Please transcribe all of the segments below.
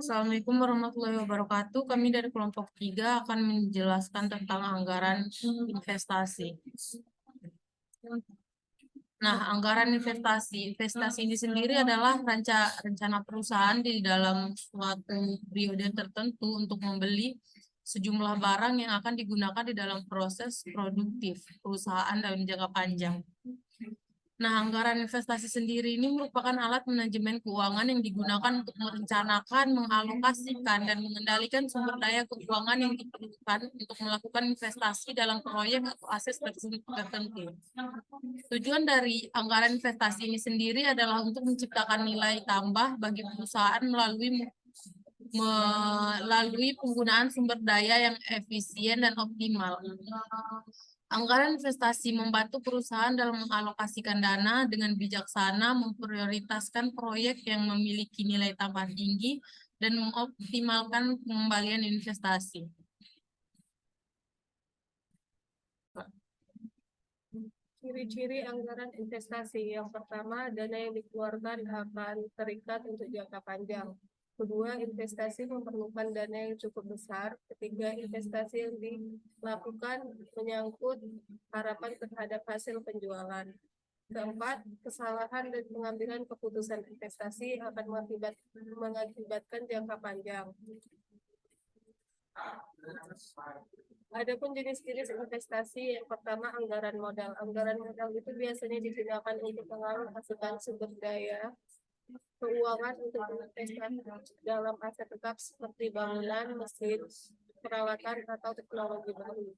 Assalamualaikum warahmatullahi wabarakatuh. Kami dari kelompok 3 akan menjelaskan tentang anggaran investasi. Nah, anggaran investasi. Investasi ini sendiri adalah rencana perusahaan di dalam suatu periode tertentu untuk membeli sejumlah barang yang akan digunakan di dalam proses produktif perusahaan dalam jangka panjang. Nah, anggaran investasi sendiri ini merupakan alat manajemen keuangan yang digunakan untuk merencanakan, mengalokasikan, dan mengendalikan sumber daya keuangan yang diperlukan untuk melakukan investasi dalam proyek atau aset tertentu. Tujuan dari anggaran investasi ini sendiri adalah untuk menciptakan nilai tambah bagi perusahaan melalui penggunaan sumber daya yang efisien dan optimal. Anggaran investasi membantu perusahaan dalam mengalokasikan dana dengan bijaksana, memprioritaskan proyek yang memiliki nilai tambah tinggi, dan mengoptimalkan pengembalian investasi. Ciri-ciri anggaran investasi. Yang pertama, dana yang dikeluarkan akan terikat untuk jangka panjang. Kedua, investasi memerlukan dana yang cukup besar. Ketiga, investasi yang dilakukan menyangkut harapan terhadap hasil penjualan. Keempat, kesalahan dan pengambilan keputusan investasi akan mengakibatkan jangka panjang. Adapun jenis-jenis investasi, yang pertama anggaran modal. Anggaran modal itu biasanya digunakan untuk mengalokasikan sumber daya keuangan untuk berinvestasi dalam aset tetap seperti bangunan, mesin, peralatan, atau teknologi baru.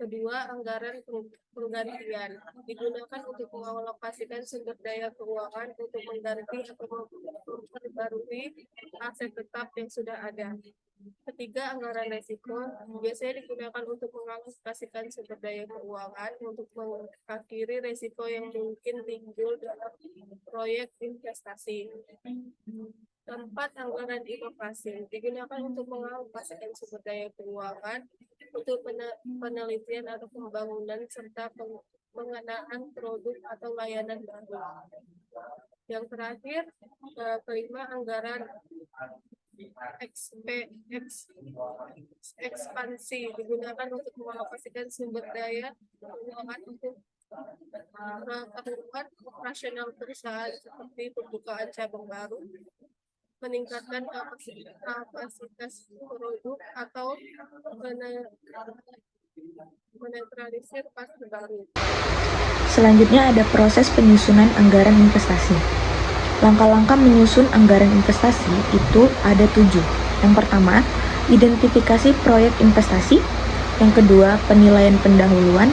Kedua, anggaran penggantian digunakan untuk mengalokasikan sumber daya keuangan untuk mengganti atau memperbarui aset tetap yang sudah ada. Ketiga, anggaran resiko biasanya digunakan untuk mengalokasikan sumber daya keuangan untuk mengakhiri resiko yang mungkin timbul dalam proyek investasi. Keempat, anggaran inovasi digunakan untuk mengalokasikan sumber daya keuangan untuk penelitian atau pembangunan serta pengenaan produk atau layanan baru. Yang terakhir, kelima, anggaran ekspansi digunakan untuk mengalokasikan sumber daya keuangan untuk keperluan operasional perusahaan seperti pembukaan cabang baru, meningkatkan kapasitas produk, atau menetralisir pasar baru. Selanjutnya ada proses penyusunan anggaran investasi. Langkah-langkah menyusun anggaran investasi itu ada 7. Yang pertama, identifikasi proyek investasi. Yang kedua, penilaian pendahuluan.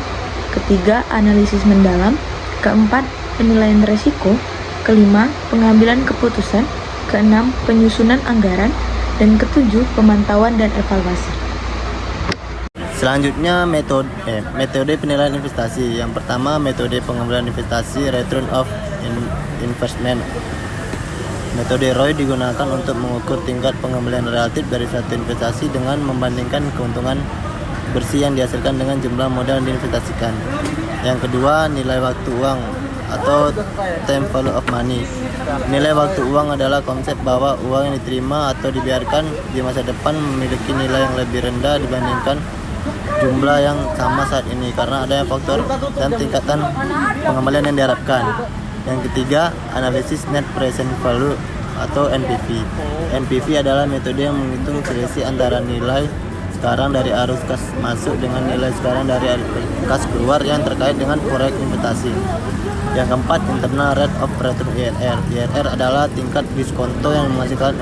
Ketiga, analisis mendalam. Keempat, penilaian risiko. Kelima, pengambilan keputusan. Keenam, penyusunan anggaran. Dan ketujuh, pemantauan dan evaluasi. Selanjutnya metode penilaian investasi. Yang pertama, metode pengambilan investasi return of investment. Metode ROI digunakan untuk mengukur tingkat pengembalian relatif dari suatu investasi dengan membandingkan keuntungan bersih yang dihasilkan dengan jumlah modal yang diinvestasikan. Yang kedua, nilai waktu uang atau time value of money. Nilai waktu uang adalah konsep bahwa uang yang diterima atau dibiarkan di masa depan memiliki nilai yang lebih rendah dibandingkan jumlah yang sama saat ini karena adanya faktor dan tingkatan pengembalian yang diharapkan. Yang ketiga, analisis net present value atau NPV. NPV adalah metode yang menghitung selisih antara nilai sekarang dari arus kas masuk dengan nilai sekarang dari kas keluar yang terkait dengan proyek investasi. Yang keempat, internal rate of return IRR. IRR adalah tingkat diskonto yang menghasilkan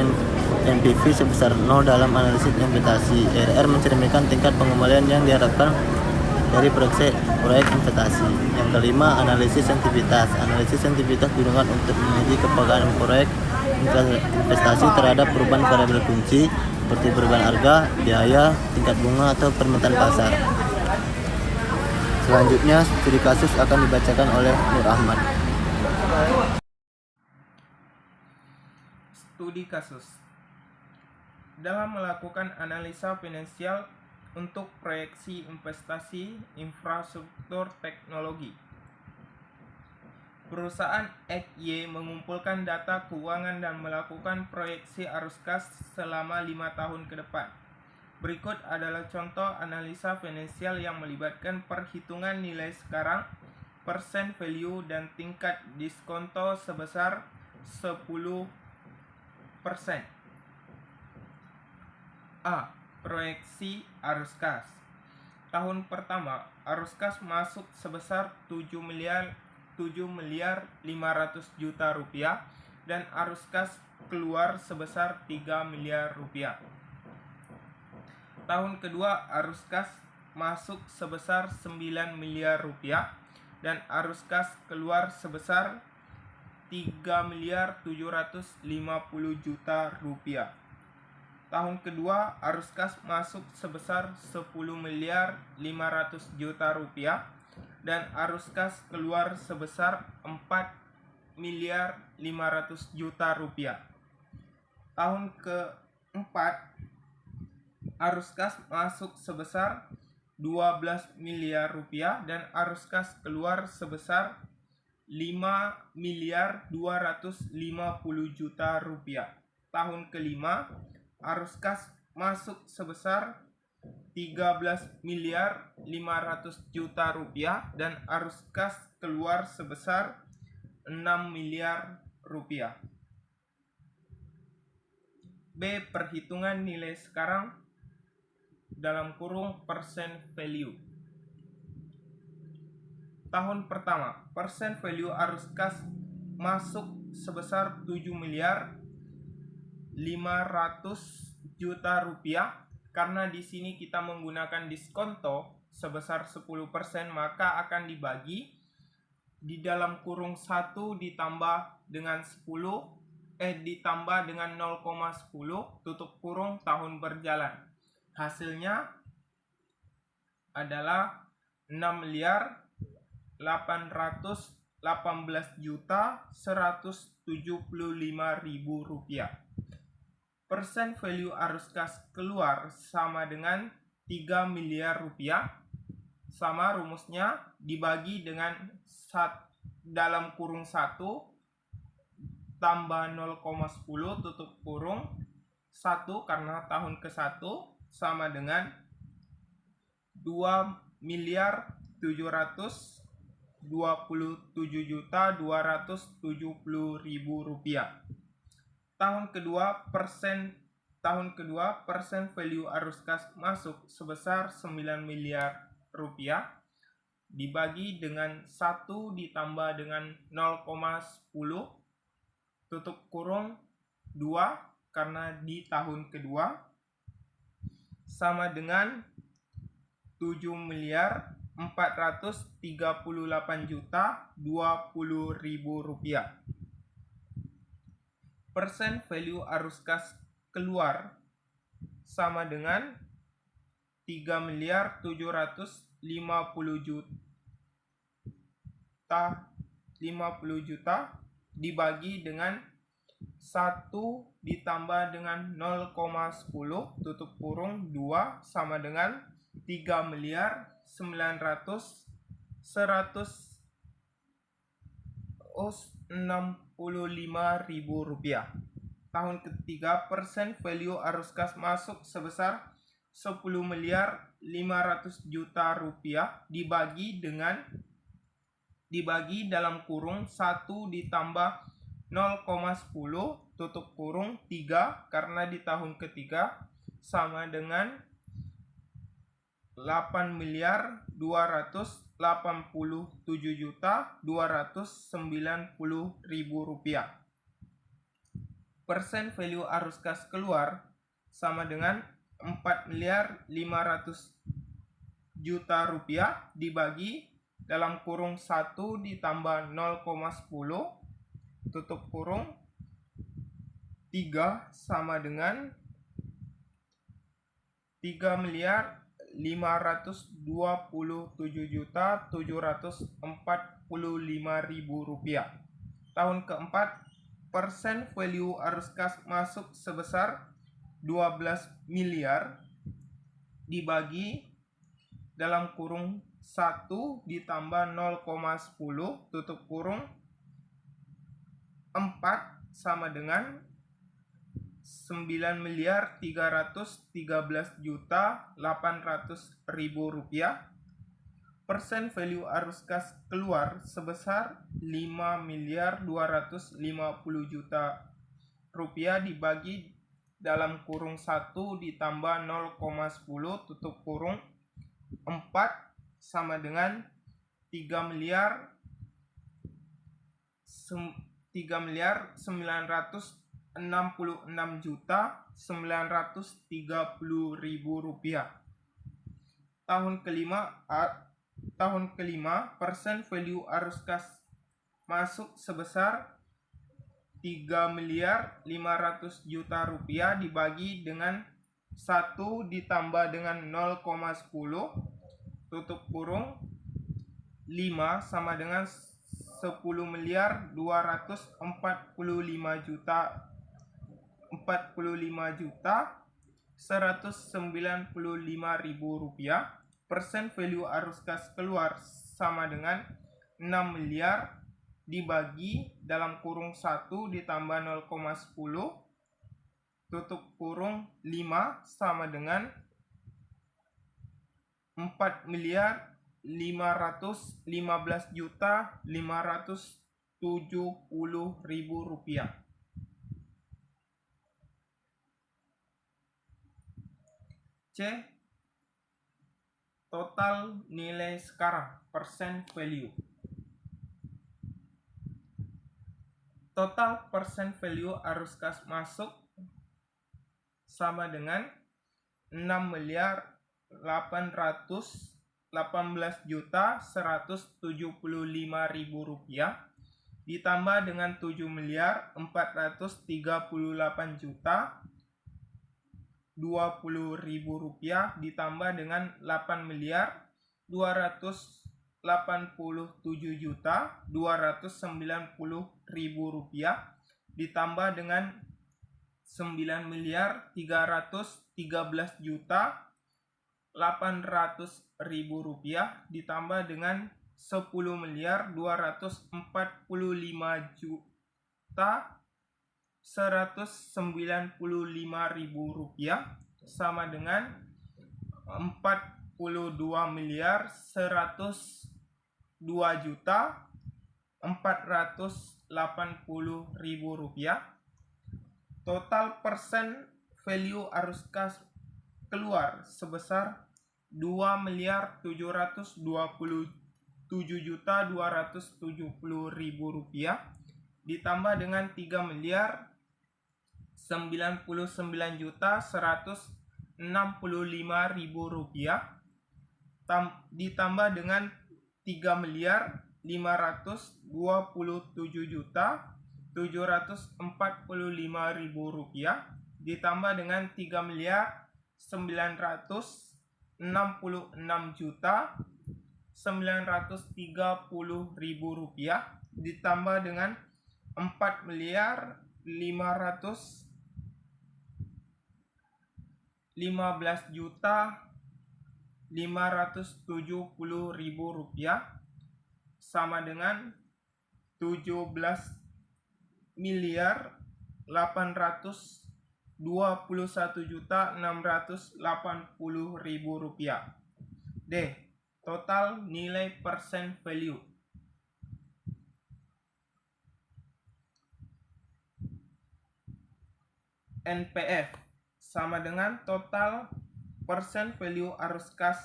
NPV sebesar 0 dalam analisis investasi. IRR mencerminkan tingkat pengembalian yang diharapkan dari proyek investasi. Yang kelima, analisis sensitivitas. Analisis sensitivitas digunakan untuk menguji kepekaan proyek investasi terhadap perubahan variabel kunci seperti perubahan harga, biaya, tingkat bunga, atau permintaan pasar. Selanjutnya, studi kasus akan dibacakan oleh Nur Ahmad. Studi kasus dalam melakukan analisa finansial untuk proyeksi investasi infrastruktur teknologi. Perusahaan XY mengumpulkan data keuangan dan melakukan proyeksi arus kas selama 5 tahun ke depan. Berikut adalah contoh analisa finansial yang melibatkan perhitungan nilai sekarang, persen value, dan tingkat diskonto sebesar 10%. A. Proyeksi arus kas. Tahun pertama, arus kas masuk sebesar 7 miliar 500 juta rupiah dan arus kas keluar sebesar 3 miliar rupiah. Tahun kedua, arus kas masuk sebesar 9 miliar rupiah dan arus kas keluar sebesar 3 miliar 750 juta rupiah. Tahun kedua, arus kas masuk sebesar 10 miliar 500 juta rupiah dan arus kas keluar sebesar 4 miliar 500 juta rupiah. Tahun keempat, arus kas masuk sebesar 12 miliar rupiah dan arus kas keluar sebesar 5 miliar 250 juta rupiah. Tahun kelima, arus kas masuk sebesar 13 miliar 500 juta rupiah dan arus kas keluar sebesar 6 miliar rupiah. B. Perhitungan nilai sekarang dalam kurung persen value. Tahun pertama, persen value arus kas masuk sebesar 7 miliar 500 juta rupiah. Karena di sini kita menggunakan diskonto sebesar 10%, maka akan dibagi di dalam kurung 1 ditambah dengan 0,10 tutup kurung tahun berjalan. Hasilnya adalah 6 miliar 818 juta 175 ribu rupiah. Persen value arus kas keluar sama dengan 3 miliar rupiah. Sama rumusnya, dibagi dengan dalam kurung 1 tambah 0,10 tutup kurung 1 karena tahun ke-1 sama dengan 2 miliar 727 juta 270 ribu rupiah. Tahun kedua, persen value arus kas masuk sebesar 9 miliar rupiah dibagi dengan 1 ditambah dengan 0,10 tutup kurung 2 karena di tahun kedua sama dengan 7 miliar 438 juta 20 ribu rupiah. Persen value arus kas keluar sama dengan 3 miliar 750 juta dibagi dengan 1 ditambah dengan 0,10 tutup kurung 2 sama dengan 3 miliar 165 ribu rupiah. Tahun ketiga, persen value arus kas masuk sebesar 10 miliar 500 juta rupiah dibagi dalam kurung 1 ditambah 0,10 tutup kurung 3 karena di tahun ketiga sama dengan 8 miliar 287 juta 290 ribu rupiah. Persen value arus kas keluar sama dengan 4 miliar 500 juta rupiah dibagi dalam kurung 1 ditambah 0,10 tutup kurung 3 sama dengan 3 miliar 527 juta 745 ribu rupiah. Tahun keempat, persen value arus kas masuk sebesar 12 miliar dibagi dalam kurung 1 ditambah 0,10 tutup kurung sama dengan 9.313.800.000 rupiah. Persen value arus kas keluar sebesar 5.250.000.000 rupiah dibagi dalam kurung 1 ditambah 0,10 tutup kurung 4 sama dengan 3.966.930.000 rupiah. Tahun kelima persen value arus kas masuk sebesar 3.500.000.000 rupiah dibagi dengan 1 ditambah dengan 0,10 tutup kurung 5 sama dengan 10.245.195.000 rupiah. Persen value arus kas keluar sama dengan 6 miliar dibagi dalam kurung 1 ditambah 0,10 tutup kurung 5 sama dengan 4.515.570.000 rupiah. C. Total nilai sekarang persen value. Total persen value arus kas masuk sama dengan 6.818.175.000 rupiah ditambah dengan 7.438.020.000 rupiah ditambah dengan 8.287.290.000 rupiah ditambah dengan 9.313.800.000 rupiah ditambah dengan 10.245.195.000 rupiah sama dengan 42.102.480.000 rupiah. Total persen value arus kas keluar sebesar 2.227.270.000 rupiah ditambah dengan 3.099.165.000 rupiah ditambah dengan 3.527.745.000 rupiah ditambah dengan 3.966.930.000 rupiah ditambah dengan 4.515.570.000 rupiah sama dengan 17.821.680.000 rupiah. D. Total nilai persen value. NPF sama dengan total persen value arus kas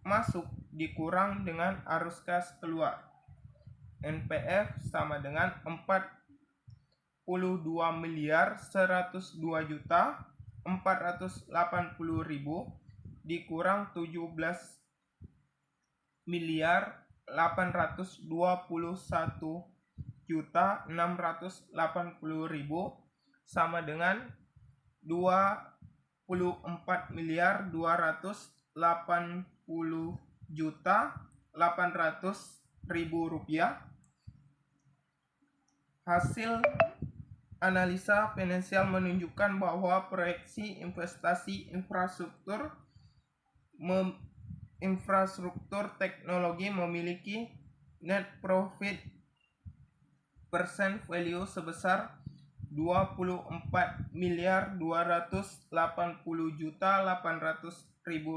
masuk dikurang dengan arus kas keluar. NPF sama dengan 42.102.480.000 dikurang 17.821.680.000 sama dengan 24.280.800.000 rupiah. Hasil analisa finansial menunjukkan bahwa proyeksi investasi infrastruktur teknologi memiliki net profit value sebesar 24.280.800.000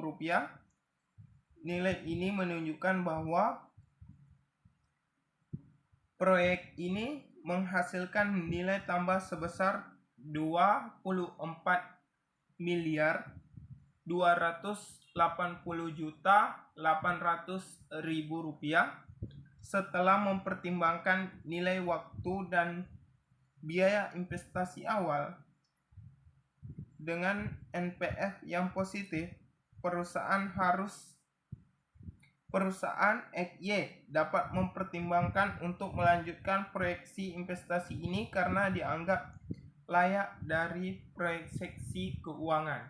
rupiah. Nilai ini menunjukkan bahwa proyek ini menghasilkan nilai tambah sebesar 24.280.800.000 rupiah setelah mempertimbangkan nilai waktu dan biaya investasi awal. Dengan NPF yang positif, perusahaan XY dapat mempertimbangkan untuk melanjutkan proyeksi investasi ini karena dianggap layak dari proyeksi keuangan.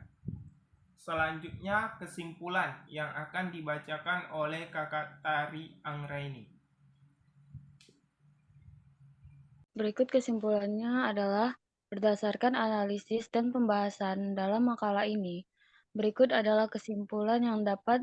Selanjutnya, kesimpulan yang akan dibacakan oleh Kakak Tari Anggraini. Berikut kesimpulannya adalah berdasarkan analisis dan pembahasan dalam makalah ini. Berikut adalah kesimpulan yang dapat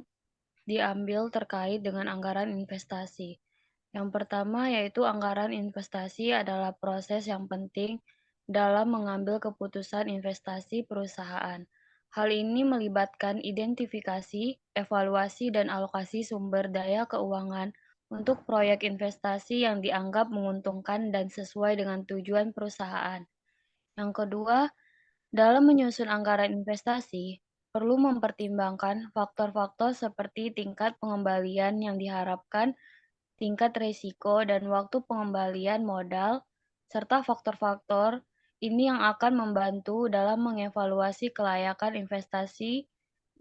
diambil terkait dengan anggaran investasi. Yang pertama yaitu anggaran investasi adalah proses yang penting dalam mengambil keputusan investasi perusahaan. Hal ini melibatkan identifikasi, evaluasi, dan alokasi sumber daya keuangan untuk proyek investasi yang dianggap menguntungkan dan sesuai dengan tujuan perusahaan. Yang kedua, dalam menyusun anggaran investasi, perlu mempertimbangkan faktor-faktor seperti tingkat pengembalian yang diharapkan, tingkat risiko, dan waktu pengembalian modal, serta faktor-faktor ini yang akan membantu dalam mengevaluasi kelayakan investasi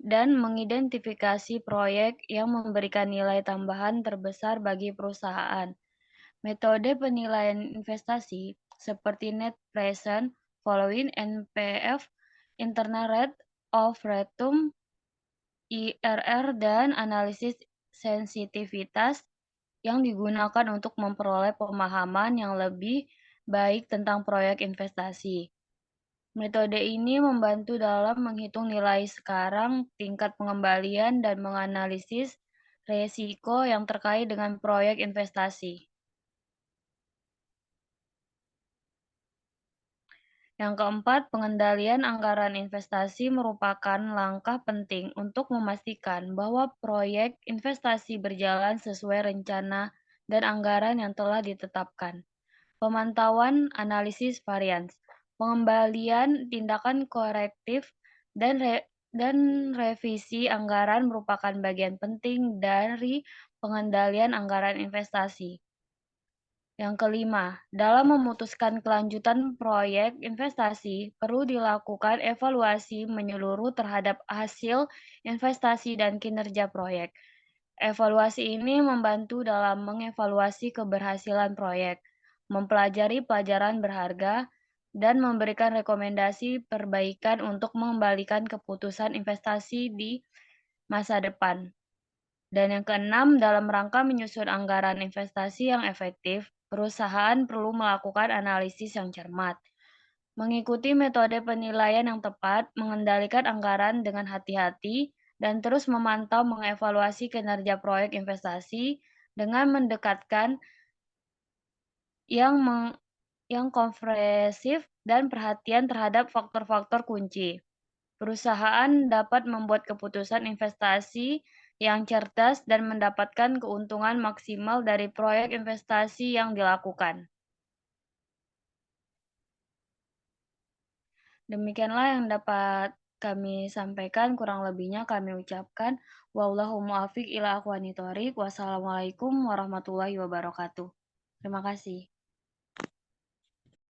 dan mengidentifikasi proyek yang memberikan nilai tambahan terbesar bagi perusahaan. Metode penilaian investasi seperti net present following NPF, internal rate of return, IRR, dan analisis sensitivitas yang digunakan untuk memperoleh pemahaman yang lebih baik tentang proyek investasi. Metode ini membantu dalam menghitung nilai sekarang, tingkat pengembalian, dan menganalisis resiko yang terkait dengan proyek investasi. Yang keempat, pengendalian anggaran investasi merupakan langkah penting untuk memastikan bahwa proyek investasi berjalan sesuai rencana dan anggaran yang telah ditetapkan. Pemantauan analisis varians, pengembalian tindakan korektif, dan revisi anggaran merupakan bagian penting dari pengendalian anggaran investasi. Yang kelima, dalam memutuskan kelanjutan proyek investasi, perlu dilakukan evaluasi menyeluruh terhadap hasil investasi dan kinerja proyek. Evaluasi ini membantu dalam mengevaluasi keberhasilan proyek, mempelajari pelajaran berharga, dan memberikan rekomendasi perbaikan untuk mengembalikan keputusan investasi di masa depan. Dan yang keenam, dalam rangka menyusun anggaran investasi yang efektif, perusahaan perlu melakukan analisis yang cermat, mengikuti metode penilaian yang tepat, mengendalikan anggaran dengan hati-hati, dan terus memantau mengevaluasi kinerja proyek investasi dengan mendekatkan yang komprehensif dan perhatian terhadap faktor-faktor kunci. Perusahaan dapat membuat keputusan investasi yang cerdas dan mendapatkan keuntungan maksimal dari proyek investasi yang dilakukan. Demikianlah yang dapat kami sampaikan, kurang lebihnya kami ucapkan wallahu muwaffiq ila aqwanit thoriq. Wassalamualaikum warahmatullahi wabarakatuh. Terima kasih.